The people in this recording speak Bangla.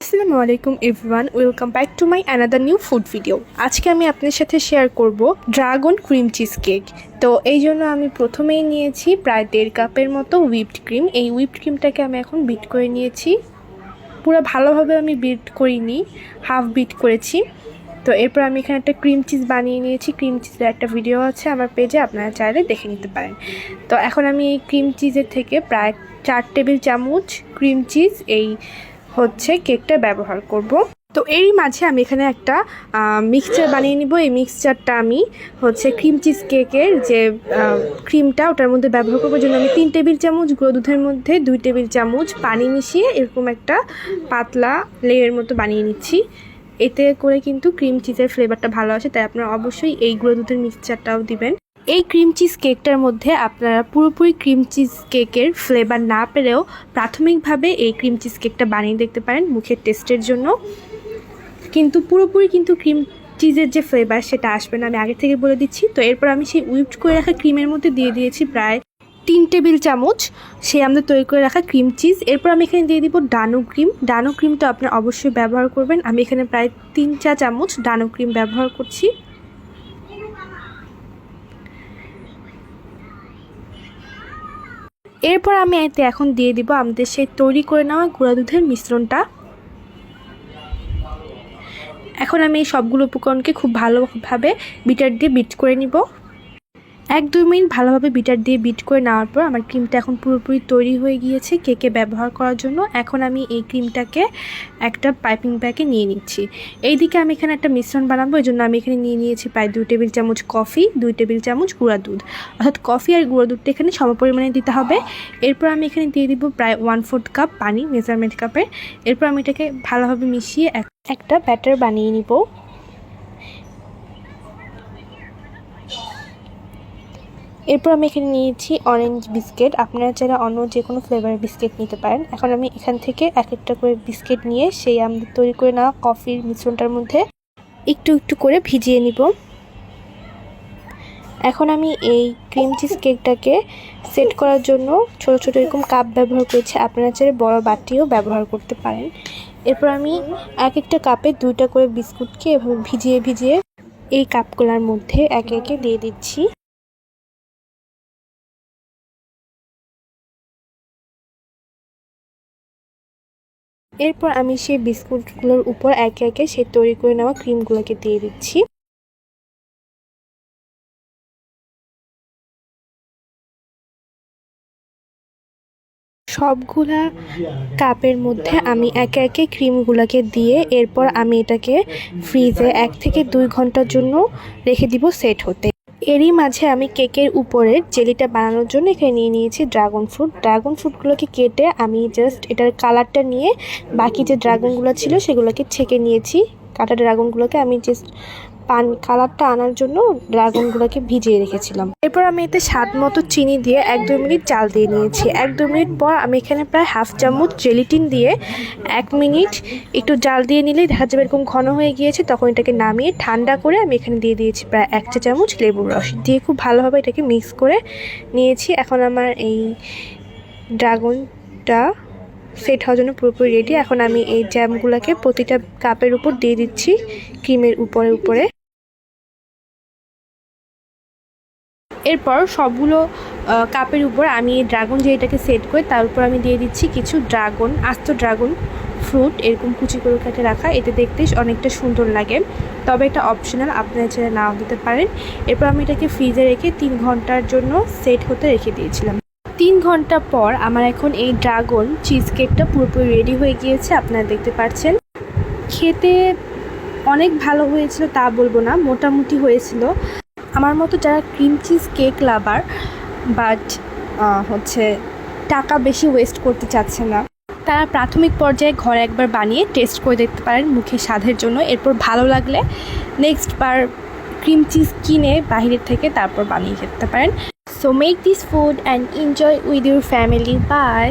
আসসালামু আলাইকুম everyone, welcome back to my another new food video. আজকে আমি আপনাদের সাথে শেয়ার করব ড্রাগন ক্রিম চিজ কেক। তো এই জন্য আমি প্রথমেই নিয়েছি প্রায় 1.5 কাপের মতো হুইপড ক্রিম। এই হুইপড ক্রিমটাকে আমি এখন বিট করে নিয়েছি। পুরো ভালোভাবে আমি বিট করিনি, হাফ বিট করেছি। তো এরপর আমি এখানে একটা ক্রিম চিজ বানিয়ে নিয়েছি। ক্রিম চিজের একটা ভিডিও আছে আমার পেজে, আপনারা চাইলে দেখে নিতে পারেন। তো এখন আমি এই ক্রিম চিজের থেকে প্রায় 4 টেবিল চামচ ক্রিম চিজ এই কেকটা ব্যবহার করব। তো এরই মাঝে আমি এখানে একটা মিক্সচার বানিয়ে নিব। এই মিক্সচারটা আমি ক্রিম চিজ কেকের যে ক্রিমটা ওটার মধ্যে ব্যবহার করবো। জন্য আমি 3 টেবিল চামচ গুঁড়ো দুধের মধ্যে 2 টেবিল চামচ পানি মিশিয়ে এরকম একটা পাতলা লেয়ার মতো বানিয়ে নিচ্ছি। এতে করে কিন্তু ক্রিম চিজের ফ্লেভারটা ভালো আসে, তাই আপনারা অবশ্যই এই গুঁড়ো দুধের মিক্সচারটাও দিবেন। এই ক্রিম চিজ কেকটার মধ্যে আপনারা পুরোপুরি ক্রিম চিজ কেকের ফ্লেভার না পেলেও প্রাথমিকভাবে এই ক্রিম চিজ কেকটা বানিয়ে দেখতে পারেন মুখের টেস্টের জন্য। কিন্তু পুরোপুরি ক্রিম চিজের যে ফ্লেভার সেটা আসবে না, আমি আগে থেকে বলে দিচ্ছি। তো এরপর আমি সেই হুইপড করে রাখা ক্রিমের মধ্যে দিয়ে দিয়েছি প্রায় 3 টেবিল চামচ সেই আমাদের তৈরি করে রাখা ক্রিম চিজ। এরপর আমি এখানে দিয়ে দিব ডানো ক্রিম। ডানো ক্রিম তো আপনারা অবশ্যই ব্যবহার করবেন। আমি এখানে প্রায় 3 চা চামচ ডানো ক্রিম ব্যবহার করছি। এরপর আমি এতে এখন দিয়ে দিব আমাদের সেই তৈরি করে নেওয়া গুঁড়া দুধের মিশ্রণটা। এখন আমি এই সবগুলো উপকরণকে খুব ভালোভাবে বিটার দিয়ে বিট করে নিব। 1-2 মিনিট ভালোভাবে বিটার দিয়ে বিট করে নেওয়ার পর আমার ক্রিমটা এখন পুরোপুরি তৈরি হয়ে গিয়েছে কেকে ব্যবহার করার জন্য। এখন আমি এই ক্রিমটাকে একটা পাইপিং ব্যাগে নিয়ে নিচ্ছি। এইদিকে আমি এখানে একটা মিশ্রণ বানাবো, এই জন্য আমি এখানে নিয়ে নিয়েছি প্রায় 2 টেবিল চামচ কফি, 2 টেবিল চামচ গুঁড়া দুধ। অর্থাৎ কফি আর গুঁড়া দুধটা এখানে সমপরিমাণে দিতে হবে। এরপর আমি এখানে দিয়ে দিব প্রায় 1/4 কাপ পানি মেজারমেন্ট কাপে। এরপর আমি এটাকে ভালোভাবে মিশিয়ে একটা ব্যাটার বানিয়ে নিব। এরপর আমি এখানে নিয়েছি অরেঞ্জ বিস্কিট। আপনারা চাইলে অন্য যে কোনো ফ্লেভারের বিস্কিট নিতে পারেন। এখন আমি এখান থেকে এক একটা করে বিস্কিট নিয়ে সেই আমাদের তৈরি করে নেওয়া কফির মিশ্রণটার মধ্যে একটু একটু করে ভিজিয়ে নিব। এখন আমি এই ক্রিম চিজ কেকটাকে সেট করার জন্য ছোট ছোট এরকম কাপ ব্যবহার করেছি। আপনারা চাইলে বড় বাটিও ব্যবহার করতে পারেন। এরপর আমি এক একটা কাপে 2টা করে বিস্কুটকে এভাবে ভিজিয়ে ভিজিয়ে এই কাপগুলোর মধ্যে একে একে দিয়ে দিচ্ছি। এরপর আমি সেই বিস্কুটগুলোর উপর একে একে সেই তৈরি করে নেওয়া ক্রিমগুলোকে দিয়ে দিচ্ছি। সবগুলা কাপের মধ্যে আমি একে একে ক্রিমগুলোকে দিয়ে এরপর আমি এটাকে ফ্রিজে 1 থেকে 2 ঘন্টার জন্য রেখে দিব সেট হতে। এরই মাঝে আমি কেকের উপরের জেলিটা বানানোর জন্য এখানে নিয়ে নিয়েছি ড্রাগন ফ্রুট। ড্রাগন ফ্রুটগুলোকে কেটে আমি জাস্ট এটার কালারটা নিয়ে বাকি যে ড্রাগনগুলো ছিল সেগুলোকে ছেঁকে নিয়েছি। কাটা ড্রাগনগুলোকে আমি জাস্ট কালারটা আনার জন্য ড্রাগনগুলোকে ভিজিয়ে রেখেছিলাম। এরপর আমি এতে স্বাদ মতো চিনি দিয়ে 1-2 মিনিট জাল দিয়ে নিয়েছি। 1-2 মিনিট পর আমি এখানে প্রায় হাফ চামচ জেলিটিন দিয়ে 1 মিনিট একটু জাল দিয়ে নিলেই দেখা যাবে এরকম ঘন হয়ে গিয়েছে। তখন এটাকে নামিয়ে ঠান্ডা করে আমি এখানে দিয়ে দিয়েছি প্রায় 1 চা চামচ লেবুর রস দিয়ে খুব ভালোভাবে এটাকে মিক্স করে নিয়েছি। এখন আমার এই ড্রাগনটা সেট হওয়ার জন্য পুরোপুরি রেডি। এখন আমি এই জ্যামগুলোকে প্রতিটা কাপের উপর দিয়ে দিচ্ছি ক্রিমের উপরে উপরে। এরপর সবগুলো কাপের উপর আমি এই ড্রাগন যেটাকে সেট করে তার উপর আমি দিয়ে দিচ্ছি কিছু আস্ত ড্রাগন ফ্রুট এরকম কুচি করে কেটে রাখা। এতে দেখতে অনেকটা সুন্দর লাগে, তবে এটা অপশনাল, আপনারা চাইলে নাও দিতে পারেন। এরপর আমি এটাকে ফ্রিজে রেখে 3 ঘন্টার জন্য সেট হতে রেখে দিয়েছিলাম। 3 ঘন্টা পর আমার এখন এই ড্রাগন চিজ কেকটা পুরোপুরি রেডি হয়ে গিয়েছে, আপনারা দেখতে পাচ্ছেন। খেতে অনেক ভালো হয়েছিল তা বলবো না, মোটামুটি হয়েছিল। আমার মতো যারা cream cheese cake lover but টাকা বেশি ওয়েস্ট করতে চাচ্ছে না, তারা প্রাথমিক পর্যায়ে ঘরে একবার বানিয়ে টেস্ট করে দেখতে পারেন মুখে স্বাদের জন্য। এরপর ভালো লাগলে নেক্সট বার ক্রিম চিজ কিনে বাইরের থেকে তারপর বানিয়ে খেতে পারেন। So make this food and enjoy with your family. By.